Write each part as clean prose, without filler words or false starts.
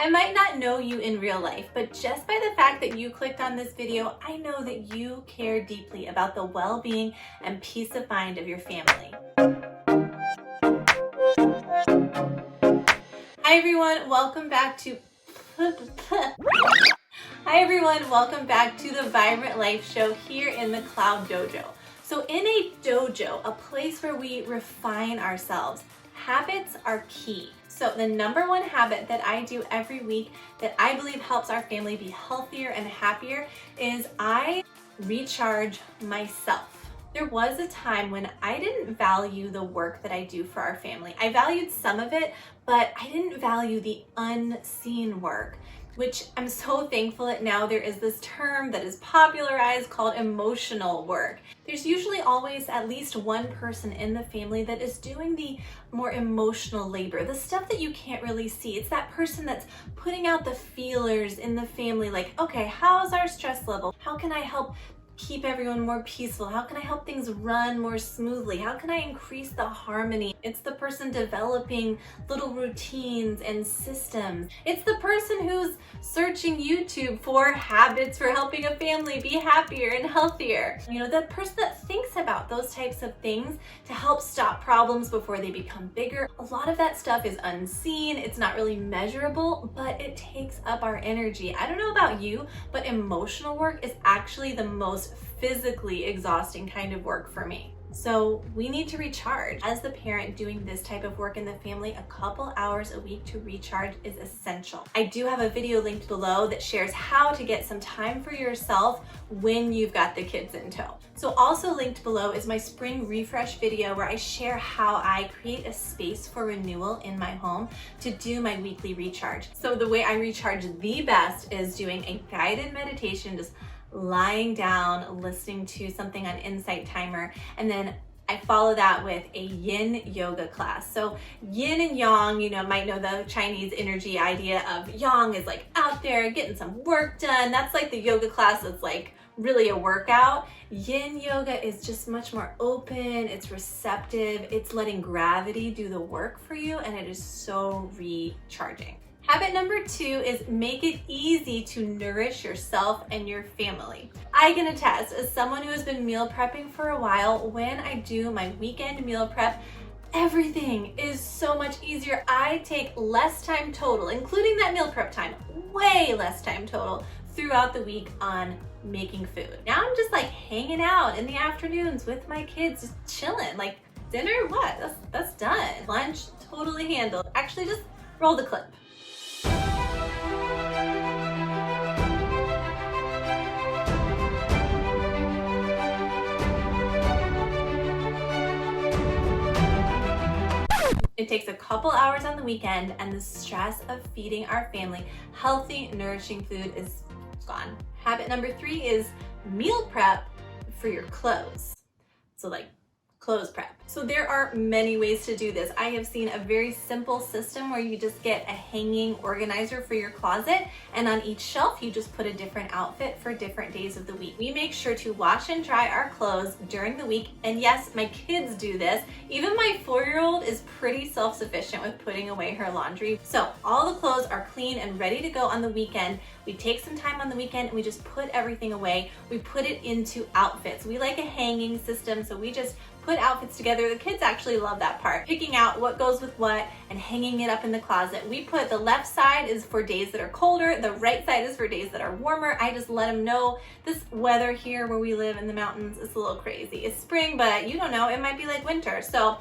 I might not know you in real life, but just by the fact that you clicked on this video, I know that you care deeply about the well-being and peace of mind of your family. Hi everyone, welcome back to the Vibrant Life Show here in the Cloud Dojo. So in a dojo, a place where we refine ourselves, habits are key. So the number one habit that I do every week that I believe helps our family be healthier and happier is I recharge myself. There was a time when I didn't value the work that I do for our family. I valued some of it, but I didn't value the unseen work, which I'm so thankful that now there is this term that is popularized called emotional work. There's usually always at least one person in the family that is doing the more emotional labor, the stuff that you can't really see. It's that person that's putting out the feelers in the family, like, okay, how's our stress level? How can I help keep everyone more peaceful? How can I help things run more smoothly? How can I increase the harmony? It's the person developing little routines and systems. It's the person who's searching YouTube for habits for helping a family be happier and healthier. You know, that person that thinks about those types of things to help stop problems before they become bigger. A lot of that stuff is unseen. It's not really measurable, but it takes up our energy. I don't know about you, but emotional work is actually the most physically exhausting kind of work for me. So we need to recharge. As the parent doing this type of work in the family, a couple hours a week to recharge is essential. I do have a video linked below that shares how to get some time for yourself when you've got the kids in tow. So also linked below is my spring refresh video where I share how I create a space for renewal in my home to do my weekly recharge. So the way I recharge the best is doing a guided meditation, just lying down, listening to something on Insight Timer, and then I follow that with a yin yoga class. So yin and yang, you might know the Chinese energy idea of yang is like out there getting some work done. That's like the yoga class that's like really a workout. Yin yoga is just much more open, it's receptive, it's letting gravity do the work for you, and it is so recharging. Habit number 2 is make it easy to nourish yourself and your family. I can attest, as someone who has been meal prepping for a while, when I do my weekend meal prep, everything is so much easier. I take less time total, including that meal prep time, way less time total throughout the week on making food. Now I'm just like hanging out in the afternoons with my kids, just chilling. Like dinner, what? That's done. Lunch, totally handled. Actually, just roll the clip. It takes a couple hours on the weekend, and the stress of feeding our family healthy, nourishing food is gone. Habit number 3 is meal prep for your clothes. So like clothes prep. So there are many ways to do this. I have seen a very simple system where you just get a hanging organizer for your closet, and on each shelf you just put a different outfit for different days of the week. We make sure to wash and dry our clothes during the week, and yes, my kids do this. Even my 4-year-old is pretty self-sufficient with putting away her laundry. So all the clothes are clean and ready to go on the weekend. We take some time on the weekend and we just put everything away. We put it into outfits. We like a hanging system, so we just put outfits together. The kids actually love that part, picking out what goes with what and hanging it up in the closet. We put the left side is for days that are colder, the right side is for days that are warmer. I just let them know this weather here where we live in the mountains is a little crazy. It's spring, but you don't know, it might be like winter. So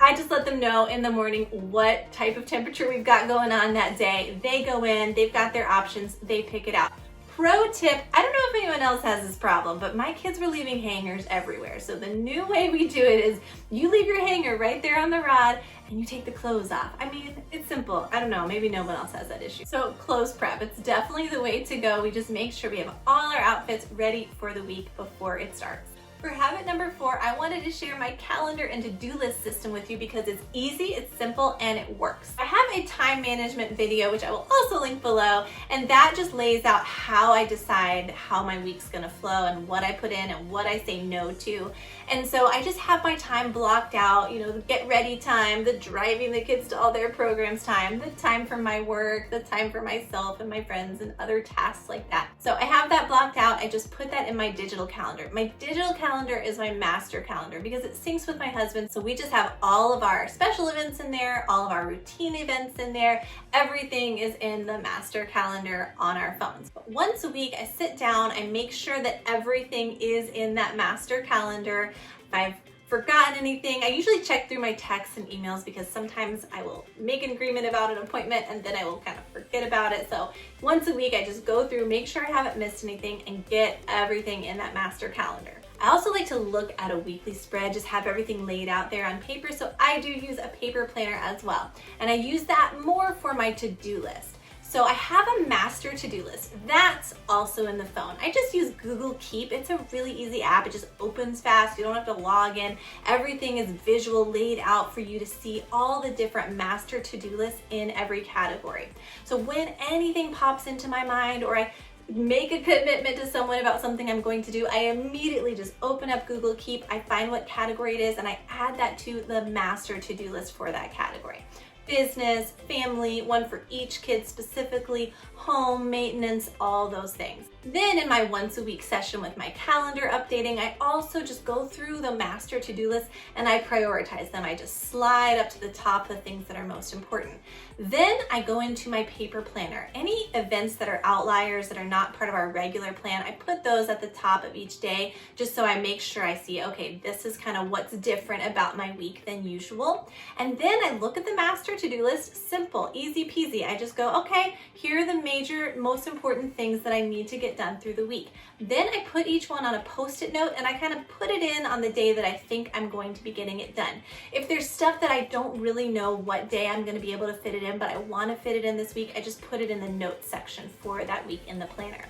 I just let them know in the morning what type of temperature we've got going on that day. They go in, they've got their options, they pick it out. Pro tip, I don't know if anyone else has this problem, but my kids were leaving hangers everywhere. So the new way we do it is you leave your hanger right there on the rod and you take the clothes off. I mean, it's simple. I don't know, maybe no one else has that issue. So clothes prep, it's definitely the way to go. We just make sure we have all our outfits ready for the week before it starts. For habit number 4, I wanted to share my calendar and to-do list system with you because it's easy, it's simple, and it works. I have a time management video, which I will also link below, and that just lays out how I decide how my week's gonna flow and what I put in and what I say no to. And so I just have my time blocked out, you know, the get ready time, the driving the kids to all their programs time, the time for my work, the time for myself and my friends and other tasks like that. So I have that blocked out. I just put that in my digital calendar. My digital calendar is my master calendar because it syncs with my husband. So we just have all of our special events in there, all of our routine events in there. Everything is in the master calendar on our phones. But once a week, I sit down, I make sure that everything is in that master calendar. If I've forgotten anything, I usually check through my texts and emails because sometimes I will make an agreement about an appointment and then I will kind of forget about it. So once a week, I just go through, make sure I haven't missed anything, and get everything in that master calendar. I also like to look at a weekly spread, just have everything laid out there on paper. So I do use a paper planner as well. And I use that more for my to-do list. So I have a master to-do list. That's also in the phone. I just use Google Keep. It's a really easy app. It just opens fast. You don't have to log in. Everything is visual, laid out for you to see all the different master to-do lists in every category. So when anything pops into my mind or I make a commitment to someone about something I'm going to do, I immediately just open up Google Keep, I find what category it is, and I add that to the master to-do list for that category. Business, family, one for each kid specifically, home, maintenance, all those things. Then in my once a week session with my calendar updating, I also just go through the master to-do list and I prioritize them. I just slide up to the top the things that are most important. Then I go into my paper planner. Any events that are outliers that are not part of our regular plan, I put those at the top of each day just so I make sure I see, okay, this is kind of what's different about my week than usual. And then I look at the master to-do list, simple, easy peasy. I just go, okay, here are the major, most important things that I need to get done through the week. Then I put each one on a post-it note and I kind of put it in on the day that I think I'm going to be getting it done. If there's stuff that I don't really know what day I'm going to be able to fit it in, but I want to fit it in this week, I just put it in the notes section for that week in the planner.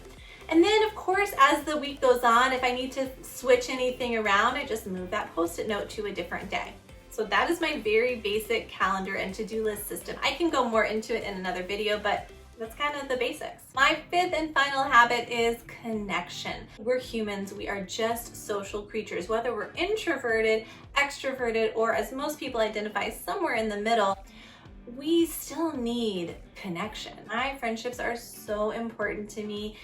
And then of course, as the week goes on, if I need to switch anything around, I just move that post-it note to a different day. So that is my very basic calendar and to-do list system. I can go more into it in another video, but that's kind of the basics. My 5th and final habit is connection. We're humans, we are just social creatures, whether we're introverted, extroverted, or as most people identify, somewhere in the middle. We still need connection. My friendships are so important to me.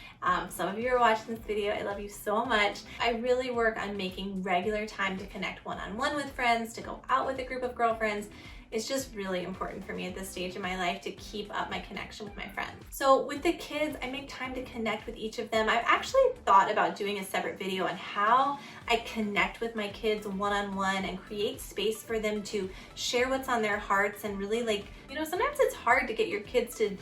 Some of you are watching this video. I love you so much. I really work on making regular time to connect one-on-one with friends, to go out with a group of girlfriends. It's just really important for me at this stage in my life to keep up my connection with my friends. So with the kids, I make time to connect with each of them. I've actually thought about doing a separate video on how I connect with my kids one-on-one and create space for them to share what's on their hearts and really, like, you know, sometimes it's hard to get your kids to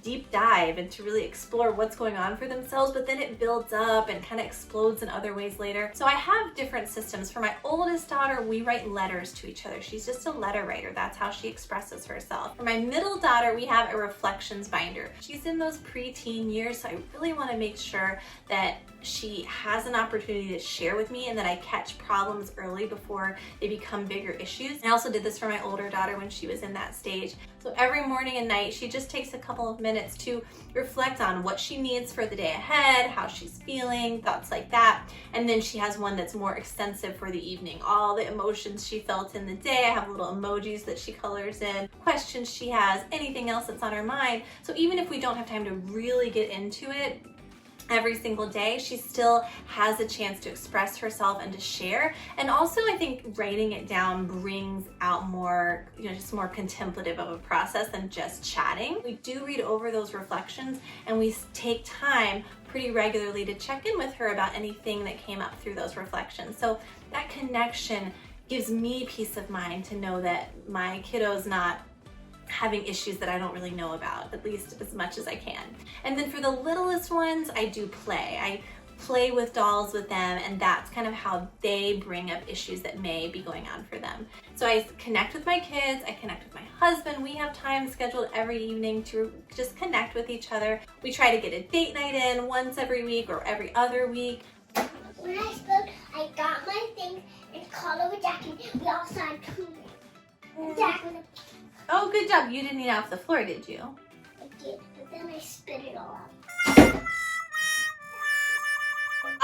deep dive and to really explore what's going on for themselves, but then it builds up and kind of explodes in other ways later. So I have different systems. For my oldest daughter, we write letters to each other. She's just a letter writer. That's how she expresses herself. For my middle daughter, we have a reflections binder. She's in those preteen years, so I really want to make sure that she has an opportunity to share with me and that I catch problems early before they become bigger issues. I also did this for my older daughter when she was in that stage. So every morning and night, she just takes a couple of minutes to reflect on what she needs for the day ahead, how she's feeling, thoughts like that. And then she has one that's more extensive for the evening. All the emotions she felt in the day. I have little emojis that she colors in, questions she has, anything else that's on her mind. So even if we don't have time to really get into it every single day, she still has a chance to express herself and to share. And also, I think writing it down brings out more, just more contemplative of a process than just chatting. We do read over those reflections and we take time pretty regularly to check in with her about anything that came up through those reflections. So that connection gives me peace of mind to know that my kiddo's not having issues that I don't really know about, at least as much as I can. And then for the littlest ones, I do play. I play with dolls with them, and that's kind of how they bring up issues that may be going on for them. So I connect with my kids, I connect with my husband. We have time scheduled every evening to just connect with each other. We try to get a date night in once every week or every other week. When I spoke I got my thing and called over Jack, and we all started cleaning. Jack went up. Oh, good job. You didn't eat off the floor, did you? I did, but then I spit it all out.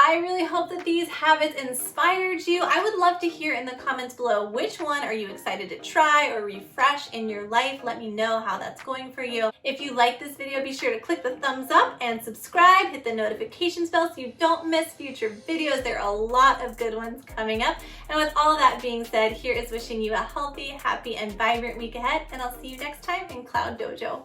I really hope that these habits inspired you. I would love to hear in the comments below which one are you excited to try or refresh in your life. Let me know how that's going for you. If you like this video, be sure to click the thumbs up and subscribe. Hit the notifications bell so you don't miss future videos. There are a lot of good ones coming up. And with all of that being said, here is wishing you a healthy, happy, and vibrant week ahead. And I'll see you next time in Cloud Dojo.